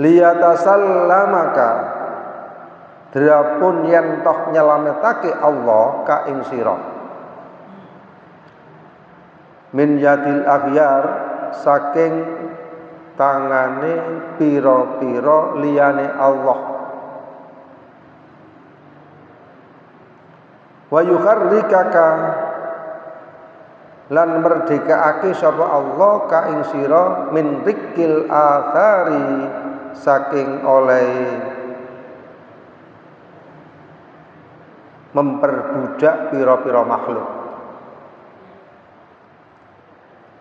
liyatasallamaka drapun yen toh nyelametake Allah ka ing sira min yadil aghyar saking tangane pira-pira liyane Allah wa yukharrikaka lan merdekaake sapa Allah ka ing sira min rikil athari saking oleh memperbudak pira-pira makhluk.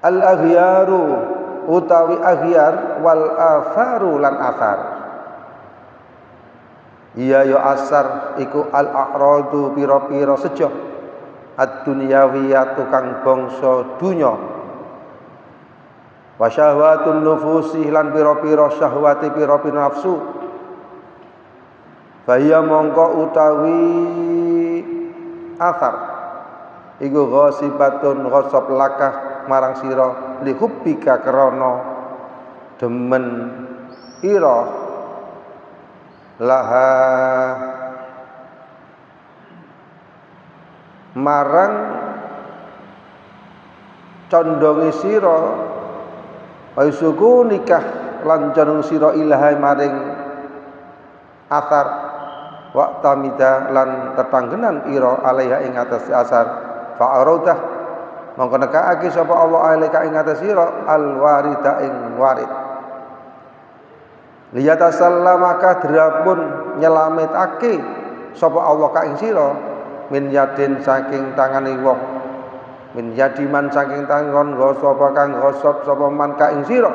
Al aghyaru utawi aghyar wal atharu lan athar. Iya ya asar iku al a'radu pira-pira sejo ad-dunyawiyah tukang bangsa dunya wa syahwatun nufusi lan pira-pira syahwati pira-pira nafsu bahaya mongko utawi athar iku ghasibatun ghasab lakah marang sira li hubbika krana demen ira laha marang condongi sira waisuku nikah lan condong sira ilahi maring athar wa tamida lan tetanggenan ira alaiha ing atas asar fa araudah mongko nekake sapa Allah alaika ing atas sira al warida ing warid liyatasallamaka drapun nyelametake sapa Allah ka ing sira min yadin saking tangane wong min yadiman saking tangan sapa kang gosop sapa man ka ing sira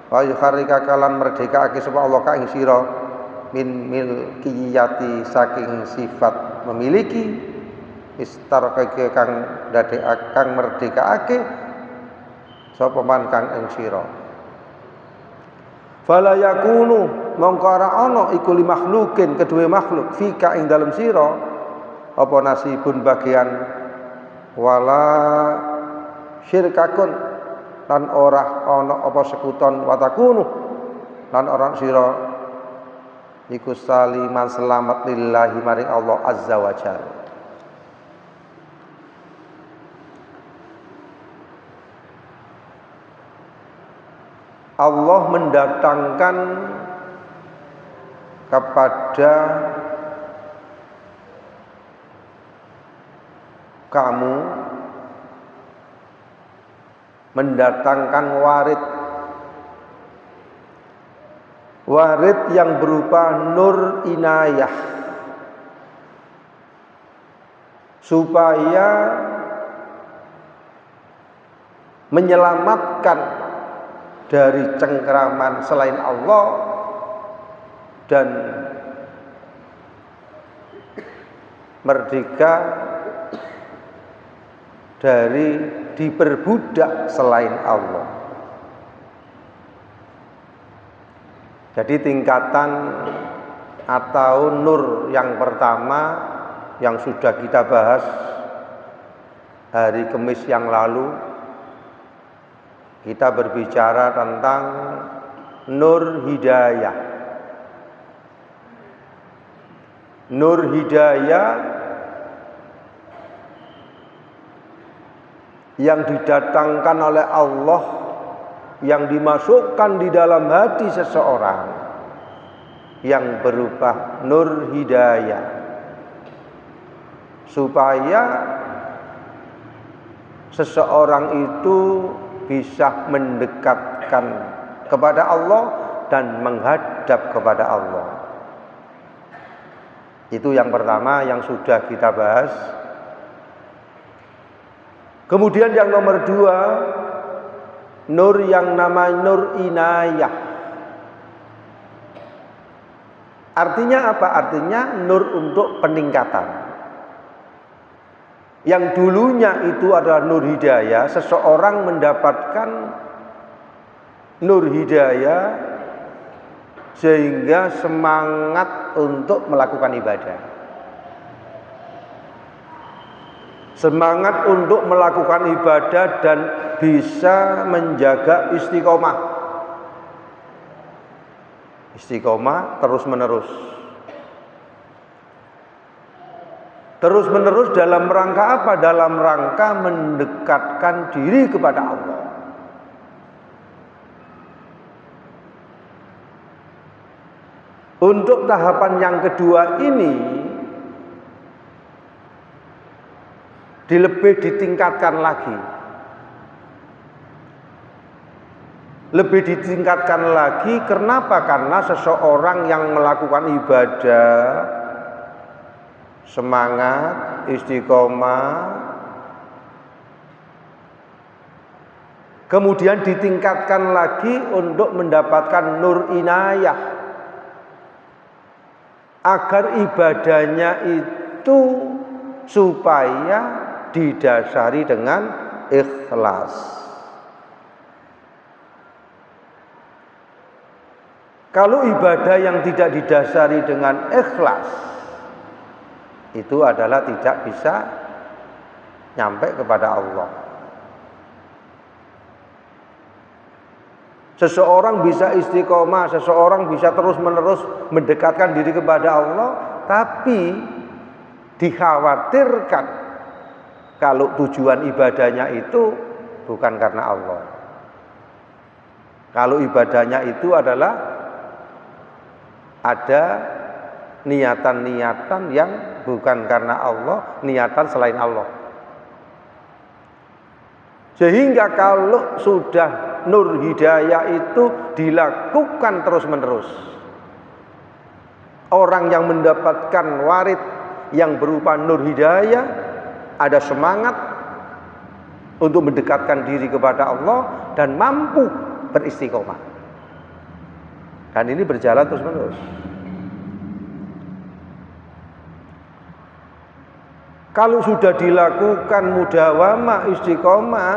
wa yukharrika kalan merdekaake sapa Allah ka ing sira min milkiyati saking sifat memiliki istarqake kang dadekake kang merdekaake sapa man kang ing sira fala yakunu mongko ora ana iku li makhlukin kedue makhluk fika ing dalem sira apa nasibun bagian wala syirkakun lan ora ana apa sekuton watakunu lan ora sira iku saliman selamat lillahi maring Allah azza wa jalla. Allah mendatangkan kepada kamu mendatangkan warid yang berupa nur inayah supaya menyelamatkan dari cengkeraman selain Allah dan merdeka dari diperbudak selain Allah. Jadi tingkatan atau nur yang pertama yang sudah kita bahas hari Kamis yang lalu, kita berbicara tentang nur hidayah. Nur hidayah yang didatangkan oleh Allah, yang dimasukkan di dalam hati seseorang, yang berupa nur hidayah, supaya seseorang itu bisa mendekatkan kepada Allah dan menghadap kepada Allah. Itu yang pertama yang sudah kita bahas. Kemudian yang nomor dua, nur yang namanya nur inayah. Artinya apa? Artinya nur untuk peningkatan. Yang dulunya itu adalah nur hidayah, seseorang mendapatkan nur hidayah sehingga semangat untuk melakukan ibadah. Semangat untuk melakukan ibadah dan bisa menjaga istiqomah. Istiqomah terus-menerus. Terus-menerus dalam rangka apa? Dalam rangka mendekatkan diri kepada Allah. Untuk tahapan yang kedua ini lebih ditingkatkan lagi. Lebih ditingkatkan lagi, kenapa? Karena seseorang yang melakukan ibadah, semangat, istiqomah, kemudian ditingkatkan lagi untuk mendapatkan nur inayah, agar ibadahnya itu supaya didasari dengan ikhlas. Kalau ibadah yang tidak didasari dengan ikhlas, itu adalah tidak bisa nyampe kepada Allah. Seseorang bisa istiqomah, seseorang bisa terus-menerus mendekatkan diri kepada Allah, tapi dikhawatirkan kalau tujuan ibadahnya itu bukan karena Allah. Kalau ibadahnya itu adalah ada niatan-niatan yang bukan karena Allah, niatan selain Allah. Sehingga kalau sudah nur hidayah itu dilakukan terus-menerus, orang yang mendapatkan warid yang berupa nur hidayah ada semangat untuk mendekatkan diri kepada Allah dan mampu beristiqomah. Dan ini berjalan terus-menerus. Kalau sudah dilakukan mudawamah, istiqomah,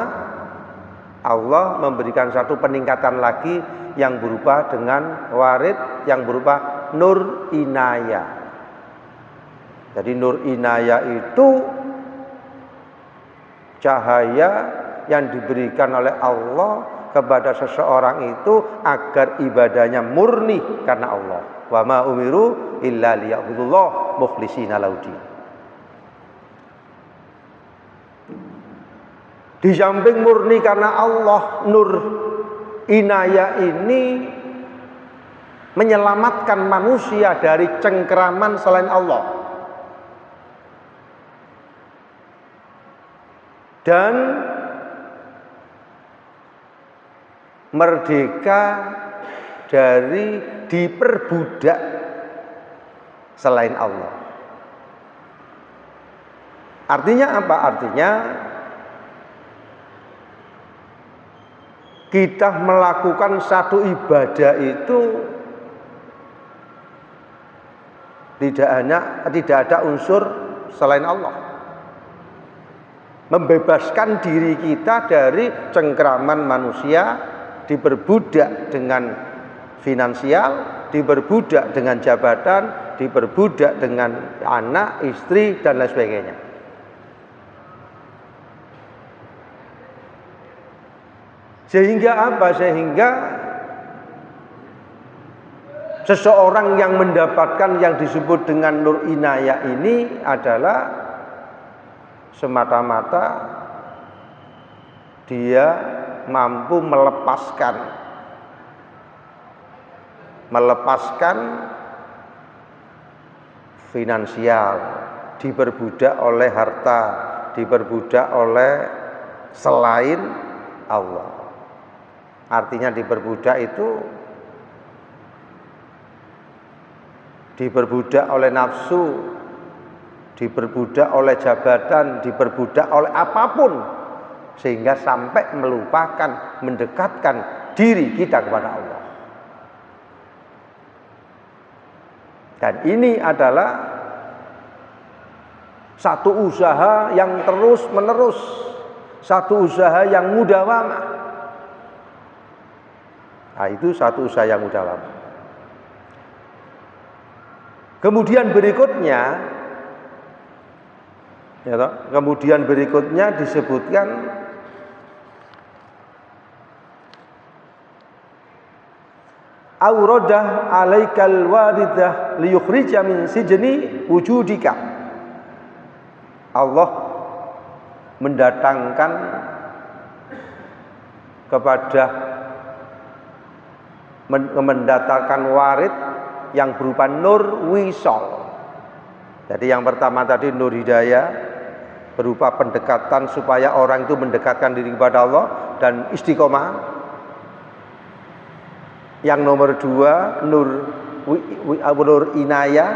Allah memberikan satu peningkatan lagi yang berupa dengan warid yang berupa nur inayah. Jadi nur inayah itu cahaya yang diberikan oleh Allah kepada seseorang itu agar ibadahnya murni karena Allah. Wa ma umiru illa liya'budullah mukhlishina laudin. Di samping murni karena Allah, nur inayah ini menyelamatkan manusia dari cengkeraman selain Allah. Dan merdeka dari diperbudak selain Allah. Artinya apa? Artinya kita melakukan satu ibadah itu tidak ada unsur selain Allah. Membebaskan diri kita dari cengkraman manusia, diperbudak dengan finansial, diperbudak dengan jabatan, diperbudak dengan anak, istri, dan lain sebagainya. Sehingga apa? Sehingga seseorang yang mendapatkan yang disebut dengan nur inayah ini adalah semata-mata dia mampu melepaskan finansial, diperbudak oleh harta, diperbudak oleh selain Allah. Artinya diperbudak itu diperbudak oleh nafsu, diperbudak oleh jabatan, diperbudak oleh apapun, sehingga sampai melupakan, mendekatkan diri kita kepada Allah. Dan ini adalah satu usaha yang terus menerus, satu usaha yang mudawamah. Nah, itu satu usaha yang mudawamah. Kemudian berikutnya disebutkan auradah alaikal waridah liyukhrija min sijni wujudika. Allah mendatangkan kepada mendatangkan warid yang berupa nur wisol. Jadi yang pertama tadi nur hidayah berupa pendekatan supaya orang itu mendekatkan diri kepada Allah dan istiqomah. Yang nomor dua nur inayah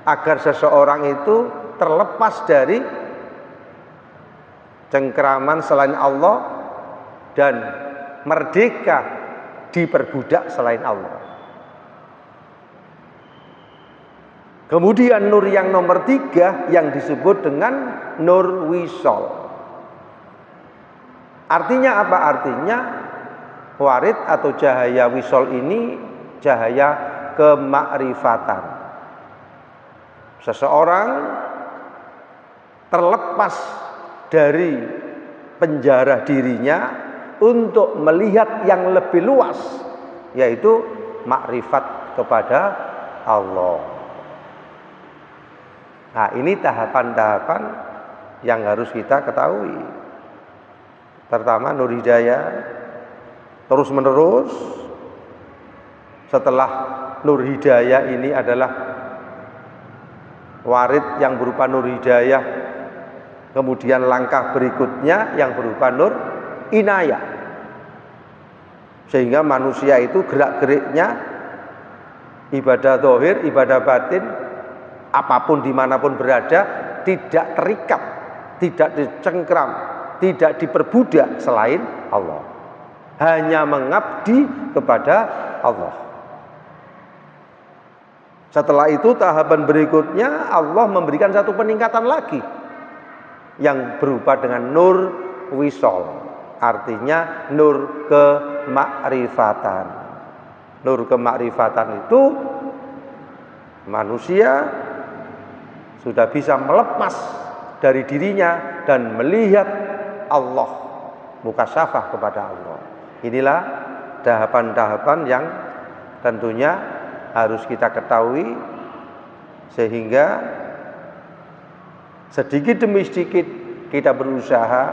agar seseorang itu terlepas dari cengkraman selain Allah dan merdeka diperbudak selain Allah. Kemudian nur yang nomor tiga yang disebut dengan nur wisol. Artinya apa? Artinya warid atau cahaya wisol ini cahaya kemakrifatan. Seseorang terlepas dari penjara dirinya untuk melihat yang lebih luas, yaitu makrifat kepada Allah. Nah, ini tahapan-tahapan yang harus kita ketahui. Pertama nur hidayah, terus menerus. Setelah nur hidayah ini adalah warid yang berupa nur hidayah, kemudian langkah berikutnya yang berupa nur inayah, sehingga manusia itu gerak-geriknya ibadah zahir, ibadah batin, apapun dimanapun berada, tidak terikat, tidak dicengkram, tidak diperbudak selain Allah, hanya mengabdi kepada Allah. Setelah itu tahapan berikutnya Allah memberikan satu peningkatan lagi yang berupa dengan nur wisol, artinya nur kemakrifatan. Nur kemakrifatan itu manusia sudah bisa melepas dari dirinya dan melihat Allah, mukasyafah kepada Allah. Inilah tahapan-tahapan yang tentunya harus kita ketahui, sehingga sedikit demi sedikit kita berusaha,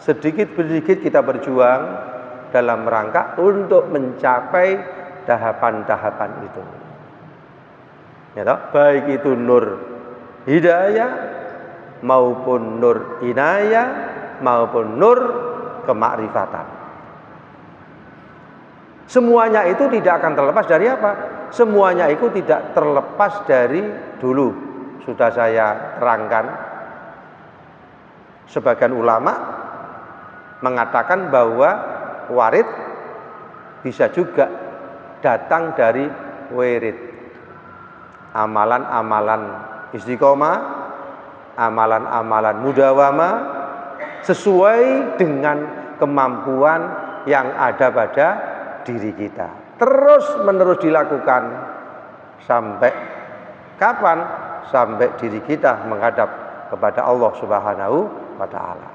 sedikit demi sedikit kita berjuang dalam rangka untuk mencapai tahapan-tahapan itu. Ya toh? Baik itu nur hidayah maupun nur inayah maupun nur kemakrifatan. Semuanya itu tidak akan terlepas dari apa? Semuanya itu tidak terlepas dari, dulu sudah saya terangkan, sebagian ulama mengatakan bahwa warid bisa juga datang dari wirid. Amalan-amalan istiqomah, amalan-amalan mudawamah sesuai dengan kemampuan yang ada pada diri kita, terus menerus dilakukan sampai kapan? Sampai diri kita menghadap kepada Allah Subhanahu wa Ta'ala.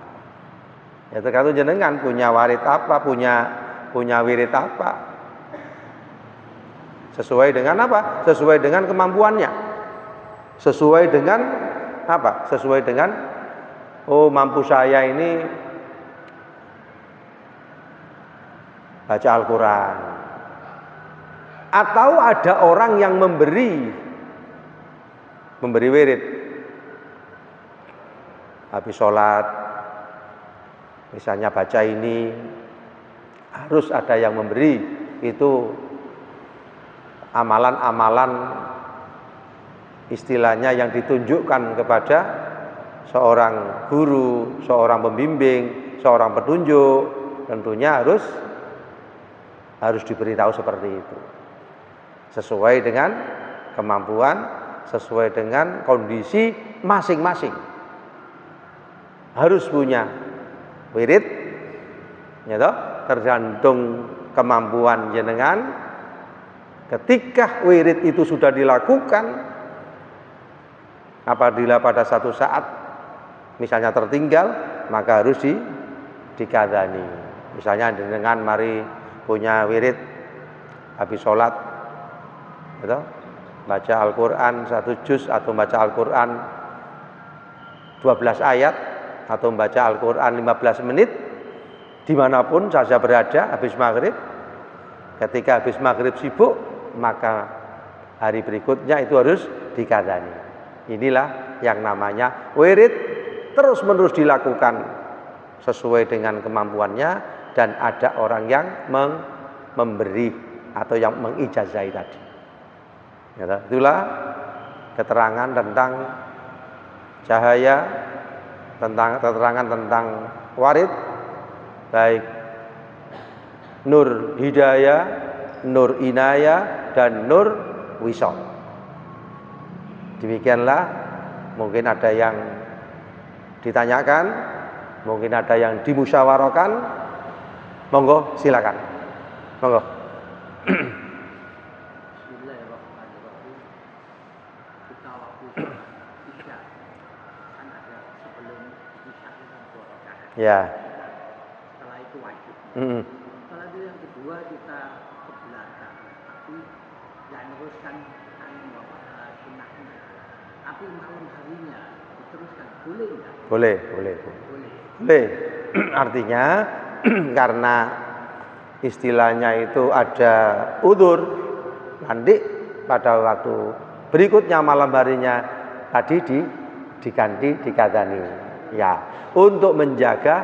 Ya, tergantung jenengan punya warid apa, punya wirid apa, sesuai dengan apa? Sesuai dengan kemampuannya, sesuai dengan apa? Sesuai dengan, oh mampu saya ini baca Al-Quran. Atau ada orang yang memberi wirid habis sholat, misalnya baca ini, harus ada yang memberi. Itu amalan-amalan istilahnya yang ditunjukkan kepada seorang guru, seorang pembimbing, seorang petunjuk, tentunya harus diberitahu seperti itu, sesuai dengan kemampuan, sesuai dengan kondisi masing-masing. Harus punya wirid, ya toh, tergantung kemampuan jenengan. Ketika wirid itu sudah dilakukan, apabila pada satu saat misalnya tertinggal, maka harus dikadani. Misalnya dengan mari punya wirid habis sholat, gitu, baca Al-Quran 1 juz atau baca Al-Quran 12 ayat atau membaca Al-Quran 15 menit dimanapun saja berada habis maghrib. Ketika habis maghrib sibuk, maka hari berikutnya itu harus dikadani. Inilah yang namanya wirid, terus menerus dilakukan sesuai dengan kemampuannya, dan ada orang yang memberi atau yang mengijazahi tadi. Itulah keterangan tentang cahaya, keterangan tentang warid, baik nur hidayah, nur inayah, dan nur wisol. Demikianlah, mungkin ada yang ditanyakan, mungkin ada yang dimusyawarahkan. Monggo, silakan. Monggo. Bismillahirrahmanirrahim. Kita waktu isya kan ada sebelum isya itu 2 rakaat. Ya. Setelah itu wajib. Setelah itu yang kedua kita ke belakang, tapi nggak meneruskan sunnahnya. Tapi malam harinya diteruskan, boleh nggak? Boleh. Artinya karena istilahnya itu ada udzur, nanti pada waktu berikutnya malam harinya tadi diganti dikadani, ya, untuk menjaga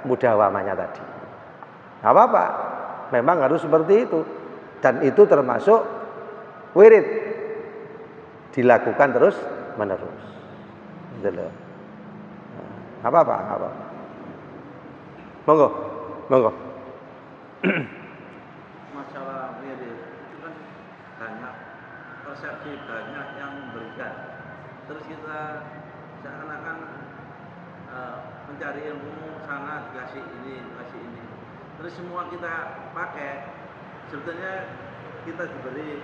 mudawamanya tadi. Nggak apa-apa, memang harus seperti itu, dan itu termasuk wirid, dilakukan terus menerus. Gitu loh. Nggak apa-apa. Monggo. Masalah wirid itu kan banyak persepsi, banyak yang memberikan. Terus kita seakan-akan mencari ilmu sana, dikasih ini. Terus semua kita pakai. Sebetulnya kita diberi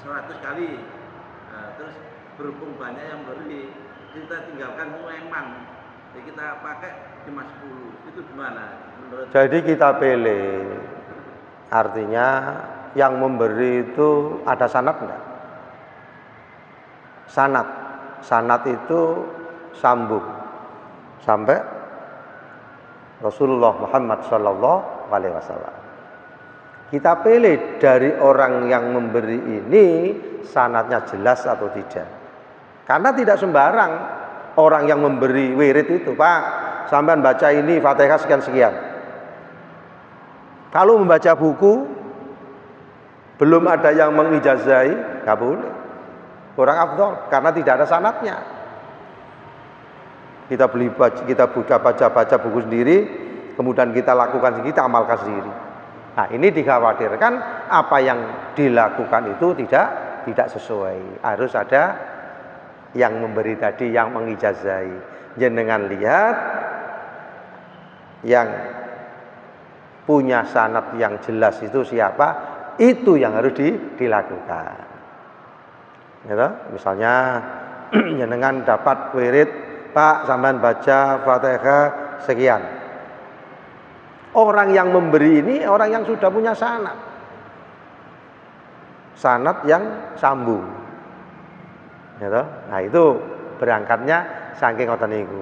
100 kali. Terus berhubung banyak yang beri, kita tinggalkan emang. Jadi kita pakai cuma 10. Itu gimana? Jadi kita pilih. Artinya yang memberi itu ada sanad enggak? Sanad itu sambung sampai Rasulullah Muhammad Sallallahu Alaihi Wasallam. Kita pilih dari orang yang memberi ini sanadnya jelas atau tidak. Karena tidak sembarang orang yang memberi wirid itu, Pak, sampean baca ini Fatihah sekian. Kalau membaca buku belum ada yang mengijazahi, nggak boleh. Kurang afdol karena tidak ada sanadnya. Kita baca buku sendiri, kemudian kita lakukan sendiri, kita amalkan sendiri. Nah, ini dikhawatirkan apa yang dilakukan itu tidak sesuai. Harus ada yang memberi tadi, yang mengijazahi. Jenengan lihat yang punya sanad yang jelas itu siapa, itu yang harus dilakukan. Gitu? Misalnya jenengan dapat wirid, Pak, sampean baca Fatihah sekian. Orang yang memberi ini orang yang sudah punya sanad yang sambung. Gitu? Nah, itu berangkatnya saking ngoten niku.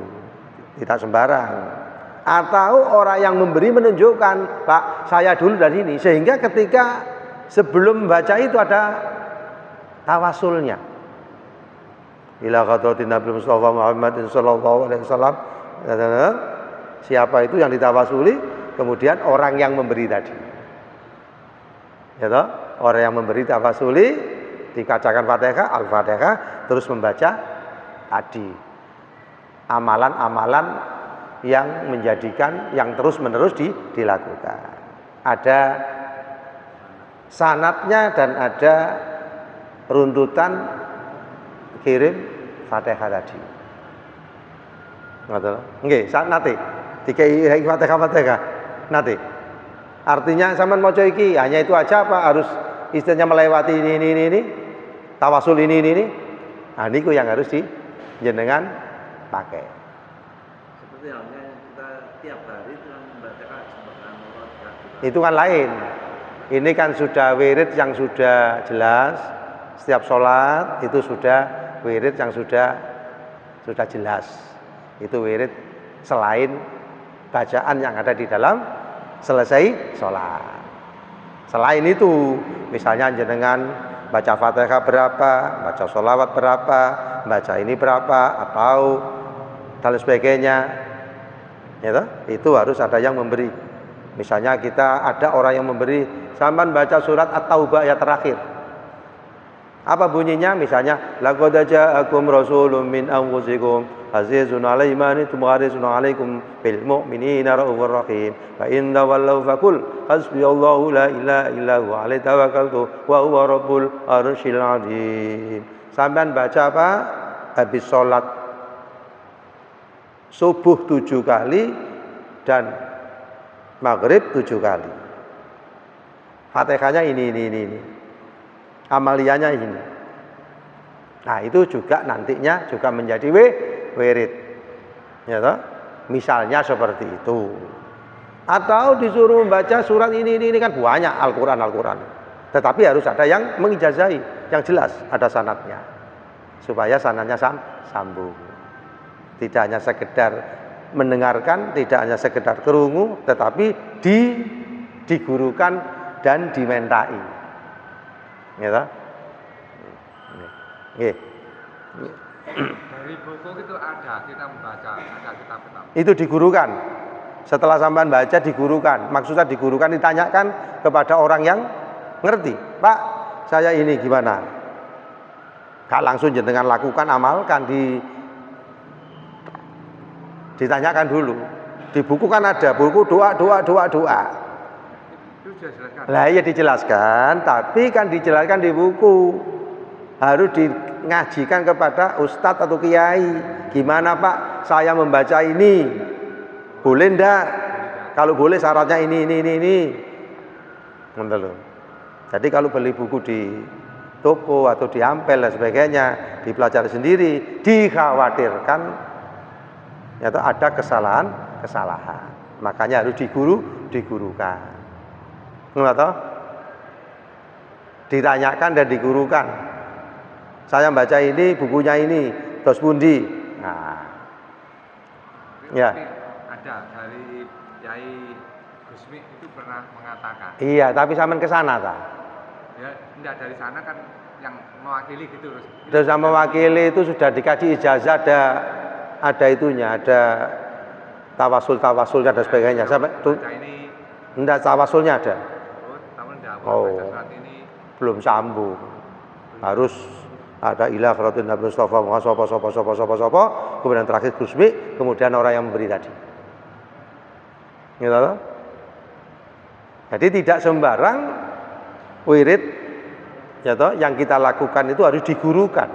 Tidak sembarang. Atau orang yang memberi menunjukkan, Pak, saya dulu dari ini, sehingga ketika sebelum baca itu ada tawasulnya. Ila hadratin Nabi Mustafa Muhammadin sallallahu alaihi wasallam. Siapa itu yang ditawasuli? Kemudian orang yang memberi tadi. Ya toh? Orang yang memberi tawasuli, dikacakan Fatihah, Al-Fatihah, terus membaca tadi amalan-amalan yang menjadikan yang terus-menerus dilakukan. Ada sanadnya dan ada runtutan kirim Fatihah tadi. Ngoten. Nggih, nate dikai Fatihah nate. Artinya sampean maca iki hanya itu aja apa harus istilahnya melewati ini tawasul ini. Nah, niku yang harus jenengan pakai. Seperti halnya kita tiap hari itu membacakan sebagian murid. Itu kan lain. Ini kan sudah wirid yang sudah jelas. Setiap sholat itu sudah wirid yang sudah jelas. Itu wirid selain bacaan yang ada di dalam selesai sholat. Selain itu, misalnya jenengan baca Fatihah berapa, baca sholawat berapa, baca ini berapa, atau dan sebagainya, ya, itu harus ada yang memberi. Misalnya kita ada orang yang memberi, sampean baca surat At-Taubah ayat terakhir. Apa bunyinya? Misalnya, laqad ja'akum rasulun min anfusikum azizun 'alaihi ma antum harisun 'alaikum bil mu'minina raufur rahim. Fa in tawallaw faqul hasbiyallahu la ilaha illa huwa 'alaihi tawakkaltu wa huwa rabbul arsyil 'azim. Sampean baca apa? Habis salat subuh 7 kali dan maghrib 7 kali. Fatihahnya ini. Amaliyanya ini. Nah, itu juga nantinya juga menjadi wirid. Ya toh? Misalnya seperti itu. Atau disuruh membaca surat ini kan banyak Al-Qur'an. Tetapi harus ada yang mengijazahi, yang jelas ada sanadnya. Supaya sanadnya sambung. Tidak hanya sekedar mendengarkan, tidak hanya sekedar kerungu, tetapi digurukan dan dimentai. Ya toh? Nggih. Dari buku itu ada kita membaca, ada kitab. Itu digurukan. Setelah sampean baca digurukan. Maksudnya digurukan, ditanyakan kepada orang yang ngerti. Pak, saya ini gimana? Gak langsung jenengan lakukan, amalkan, ditanyakan dulu. Di buku kan ada buku doa. Lah ya dijelaskan, tapi kan dijelaskan di buku. Harus ngajikan kepada ustadz atau kiai. Gimana Pak, saya membaca ini, boleh ndak? Kalau boleh syaratnya ini. Jadi kalau beli buku di toko atau di Ampel dan sebagainya, dipelajari sendiri, dikhawatirkan atau ada kesalahan. Makanya harus digurukan. Ngerti? Ditanyakan dan digurukan. Saya baca ini, bukunya ini, terus pundi. Nah, ya. Ada dari Kiai Gusmi itu pernah mengatakan. Iya, tapi sampean ke sana ta? Ya, enggak dari sana kan yang mewakili gitu terus. Terus sama mewakili itu sudah dikaji ijazah, ada itunya, ada tawasulnya dan sebagainya. Sampai tuh enggak tawasulnya ada. Baca ini belum sambung. Harus ada ilah kharatin Nabi Mustafa sopo, kemudian terakhir Gusmi, kemudian orang yang memberi tadi. Gitu. Jadi tidak sembarang wirid ya toh, yang kita lakukan itu harus digurukan.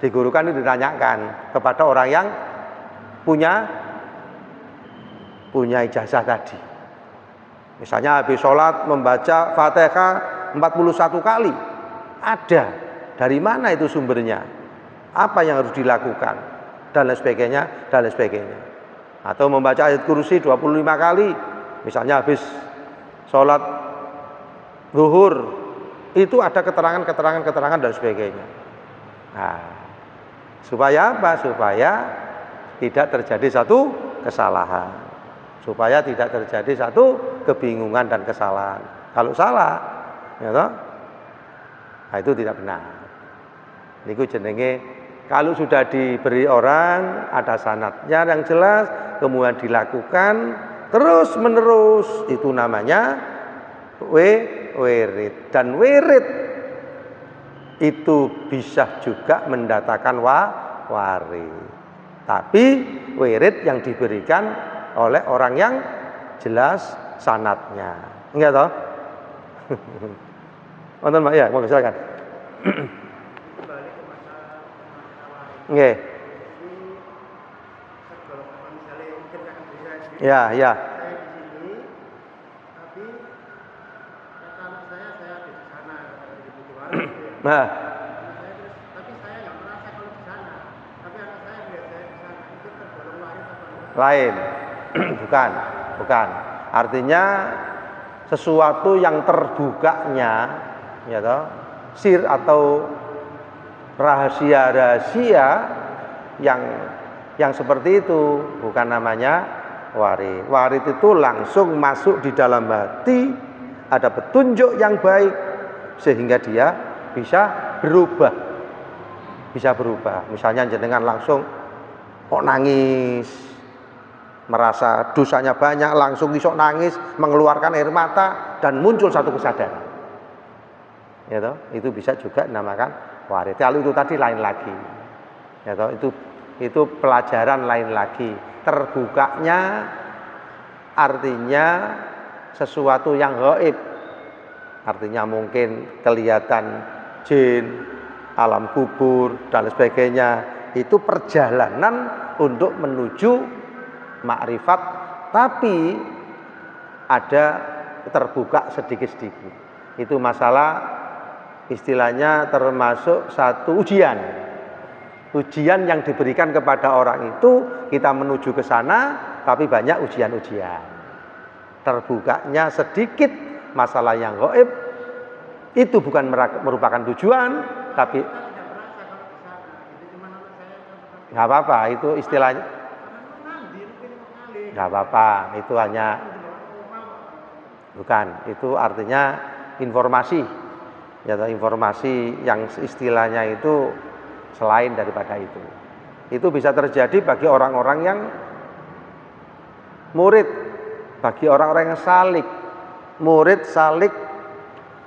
Digurukan itu ditanyakan kepada orang yang punya ijazah tadi. Misalnya habis sholat membaca Fatihah 41 kali. Ada. Dari mana itu sumbernya? Apa yang harus dilakukan? Dan lain sebagainya. Atau membaca ayat kursi 25 kali. Misalnya habis sholat zuhur. Itu ada keterangan dan sebagainya. Nah, supaya apa? Supaya tidak terjadi satu kesalahan. Supaya tidak terjadi satu kebingungan dan kesalahan. Kalau salah, ya toh, nah itu tidak benar. Niku jenenge kalau sudah diberi orang ada sanadnya yang jelas, kemudian dilakukan terus menerus, itu namanya wirid. Dan wirid itu bisa juga mendatangkan warid. Tapi wirid yang diberikan oleh orang yang jelas sanadnya. Enggak toh? Wonten Mbak ya, monggo silakan. Kembali ke masalah Nggih. misalnya mungkin akan bisa Ya. saya di sini, tapi kata anak saya ada di sana, di warung gitu ya. Nah, Tapi saya nggak merasa kalau di sana. Tapi anak saya melihat saya di sana, itu tergolong waris atau enggak? lain. Bukan. Artinya sesuatu yang terbukanya, ya toh, sir atau rahasia-rahasia yang seperti itu bukan namanya warid. Warid itu langsung masuk di dalam hati, ada petunjuk yang baik sehingga dia bisa berubah. Bisa berubah. Misalnya jenengan langsung kok nangis, merasa dosanya banyak, langsung isok nangis, mengeluarkan air mata dan muncul satu kesadaran. Ya toh, itu bisa juga dinamakan warid. Kalau itu tadi lain lagi. Ya toh, itu pelajaran lain lagi. Terbukanya artinya sesuatu yang gaib. Artinya mungkin kelihatan jin, alam kubur dan sebagainya. Itu perjalanan untuk menuju makrifat, tapi ada terbuka sedikit-sedikit. Itu masalah istilahnya termasuk satu ujian. Ujian yang diberikan kepada orang itu, kita menuju ke sana, tapi banyak ujian-ujian. Terbukanya sedikit masalah yang gaib, itu bukan merupakan tujuan, tapi nggak apa-apa, itu istilahnya nggak apa-apa, itu hanya bukan, itu artinya informasi, ya informasi yang istilahnya itu selain daripada itu. Itu bisa terjadi bagi orang-orang yang murid, bagi orang-orang yang salik, murid salik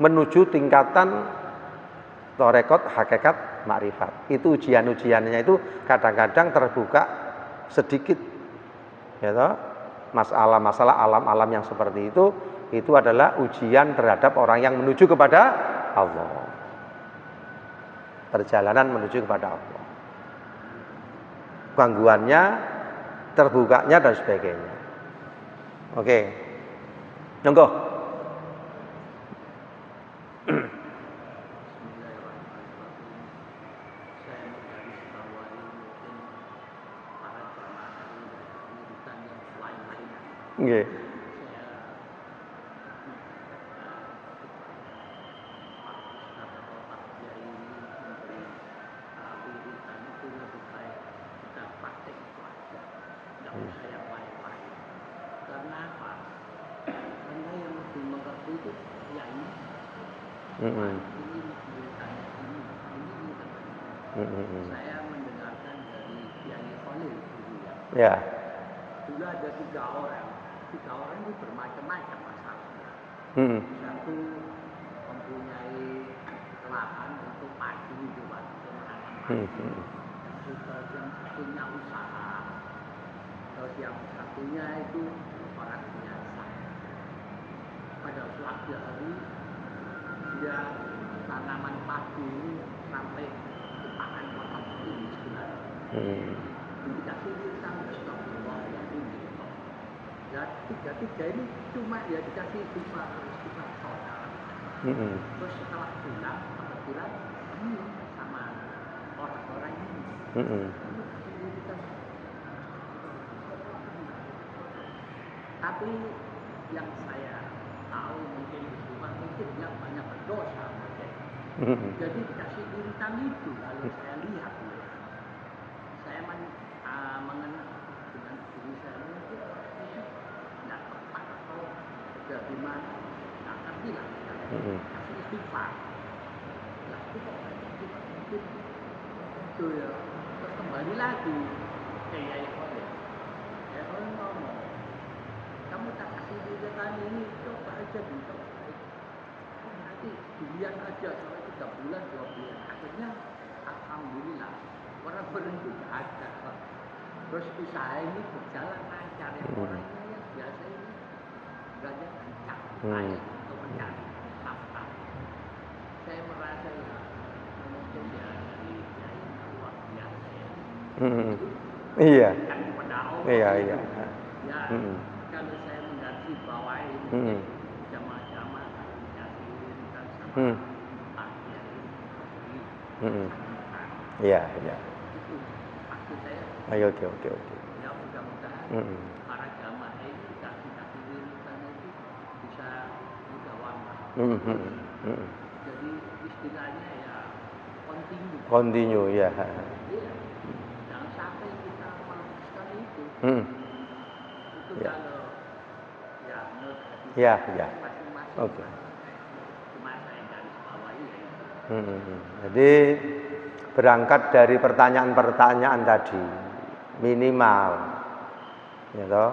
menuju tingkatan tarekat hakikat makrifat. Itu ujian-ujiannya itu kadang-kadang terbuka sedikit. Ya toh? Masalah-masalah alam-alam yang seperti itu adalah ujian terhadap orang yang menuju kepada Allah. Perjalanan menuju kepada Allah. Gangguannya, terbukanya dan sebagainya. Oke. Monggo. Nggih. Saya mendengarkan dari Kiai Khalil dulu ya. Ya. Dulu ada tiga orang itu bermacam-macam masalahnya. Satu mempunyai lahan untuk padi itu Pak, menanam padi. Yang satunya usaha. Terus yang satunya itu orang biasa. Pada suatu hari dia tanaman padi ini sampai kepakan kotak ini sebenarnya. Dikasih kita astagfirullah ya ini. Ya tiga ini cuma ya dikasih kita saudara. Terus setelah pulang kebetulan ini sama orang-orang ini. Tapi yang saya tahu mungkin dia banyak berdosa. Jadi dikasih bintang itu kalau saya lihat, saya mengenal dengan diri saya mungkin tidak tepat atau bagaimana, tidak ngerti lah. Kasih istighfar. Ya itu kok itu ya. Terus kembali lagi ke Yai Khalil. Yai Khalil ngomong, kamu tak kasih bintang ini, coba aja dicoba. Nanti dilihat aja sampai 3 bulan, 2 bulan. Akhirnya alhamdulillah orang berhenti ada. Terus usaha ini berjalan lancar. Yang orangnya yang biasa ini banyak kencang untuk mencari nafkah. Saya merasa ya mungkin ya dari luar biasa ya. Iya. Kan pada Allah. Iya. Ya kalau saya menggaji bawah ini jamaah-jamaah kan sama Iya. itu maksud saya. Oke. Ya mudah-mudahan para jamaah ini dikasih wiridan Jadi istilahnya ya continue. Continue ya. Iya. Jangan sampai kita melepaskan itu. Itu Ya. kalau ya menurut hati Ya, saya ya. masing-masing. Oke. Cuma saya garis bawahi ya itu. Jadi berangkat dari pertanyaan-pertanyaan tadi, minimal, ya toh,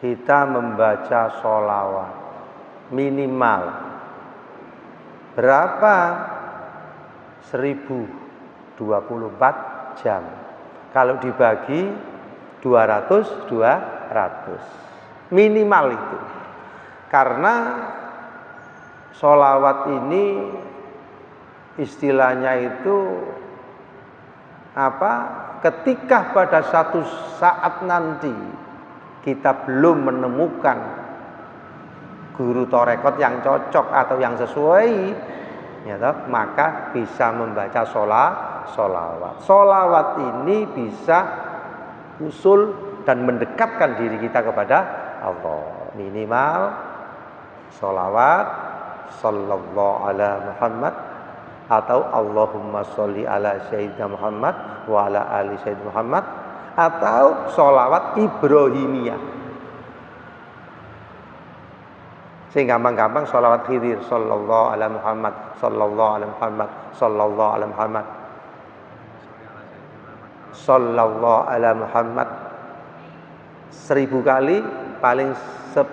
kita membaca sholawat minimal berapa? 1024 jam. Kalau dibagi 200 minimal itu. Karena sholawat ini istilahnya itu apa? Ketika pada satu saat nanti kita belum menemukan guru torekot yang cocok atau yang sesuai, ya toh, maka bisa membaca sholawat. Sholawat ini bisa usul dan mendekatkan diri kita kepada Allah. Minimal sholawat sallallahu ala Muhammad atau Allahumma sholli ala Sayyidina Muhammad wa ala ali Sayyidina Muhammad atau sholawat Ibrahimiyah. Sing gampang-gampang sholawat Khidir sallallahu ala Muhammad sallallahu ala Muhammad sallallahu ala Muhammad sallallahu ala Muhammad 1000 kali paling 10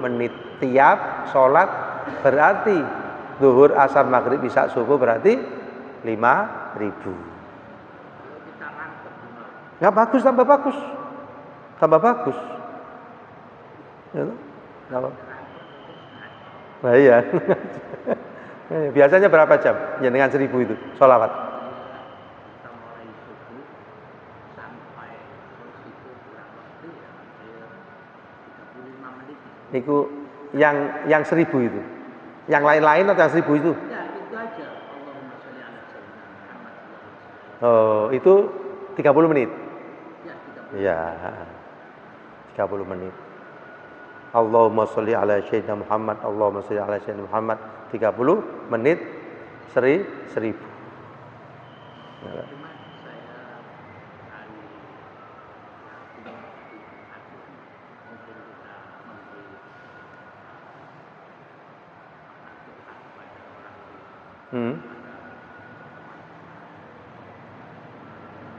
menit tiap sholat, berarti zuhur, asar, maghrib, isya, subuh berarti 5000. Kalau kita rangkep gimana? Ya bagus, tambah bagus. Tambah bagus. Ya, tambah. Nah iya. Biasanya berapa jam? Ya dengan 1000 itu sholawat. Kita mulai subuh sampai situ kurang lebih ya hampir 35 menit. Itu yang 1000 itu. Yang lain-lain atau yang 1000 itu? Ya itu aja. Allahumma sholli ala Sayyidina Muhammad. Oh, itu 30 menit. Ya 30. Ya. 30 menit. Allahumma sholli ala Sayyidina Muhammad, Allahumma sholli ala Sayyidina Muhammad 30 menit 1000. Ya. Cuma saya kali tidak aktif mungkin kita memberi nasihat kepada orang Hmm.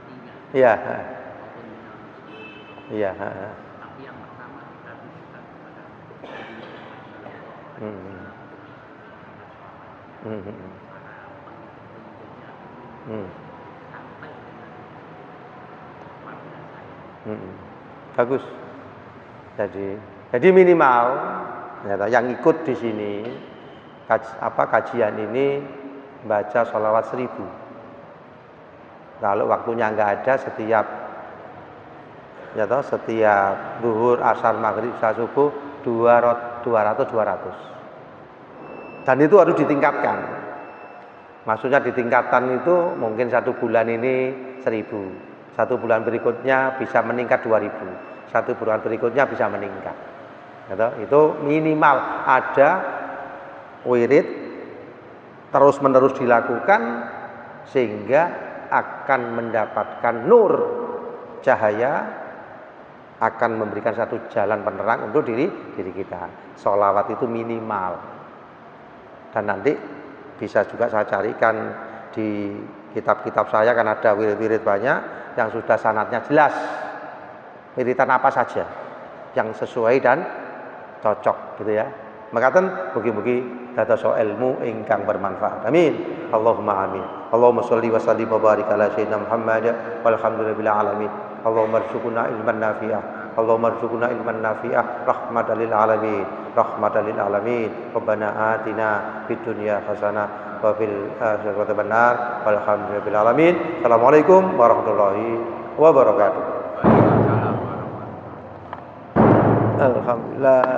tinggal Iya. maupun minal muslimin. Iya. Tapi yang pertama kita bisikan kepada Hmm. Hmm. para pengikutnya Hmm. sampai dengan keluarga saya. Bagus. Jadi minimal ya, yang ikut di sini kajian ini baca sholawat 1000. Kalau waktunya nggak ada setiap zuhur, asar, maghrib, isya, subuh 200. Dan itu harus ditingkatkan. Maksudnya ditingkatkan itu mungkin 1 bulan ini 1000. 1 bulan berikutnya bisa meningkat 2000. 1 bulan berikutnya bisa meningkat. Itu minimal ada wirid terus-menerus dilakukan sehingga akan mendapatkan nur cahaya, akan memberikan satu jalan penerang untuk diri kita. Sholawat itu minimal. Dan nanti bisa juga saya carikan di kitab-kitab saya, kan ada wirid-wirid banyak yang sudah sanadnya jelas. Wiridan apa saja yang sesuai dan cocok gitu ya. Makaten mugi-mugi dados ilmu ingkang bermanfaat. Amin. Allahumma amin. Allahumma sholli wa sallim wa barik ala sayyidina Muhammad walhamdulillahil alamin. Allahumma rzuqna ilman nafi'ah. Allahumma rzuqna ilman nafi'ah rahmatan lil alamin. Rahmatan lil alamin. Rabbana atina fid dunya hasanah wa fil akhirati hasanah walhamdulillahil alamin. Assalamualaikum warahmatullahi wabarakatuh. Alhamdulillah.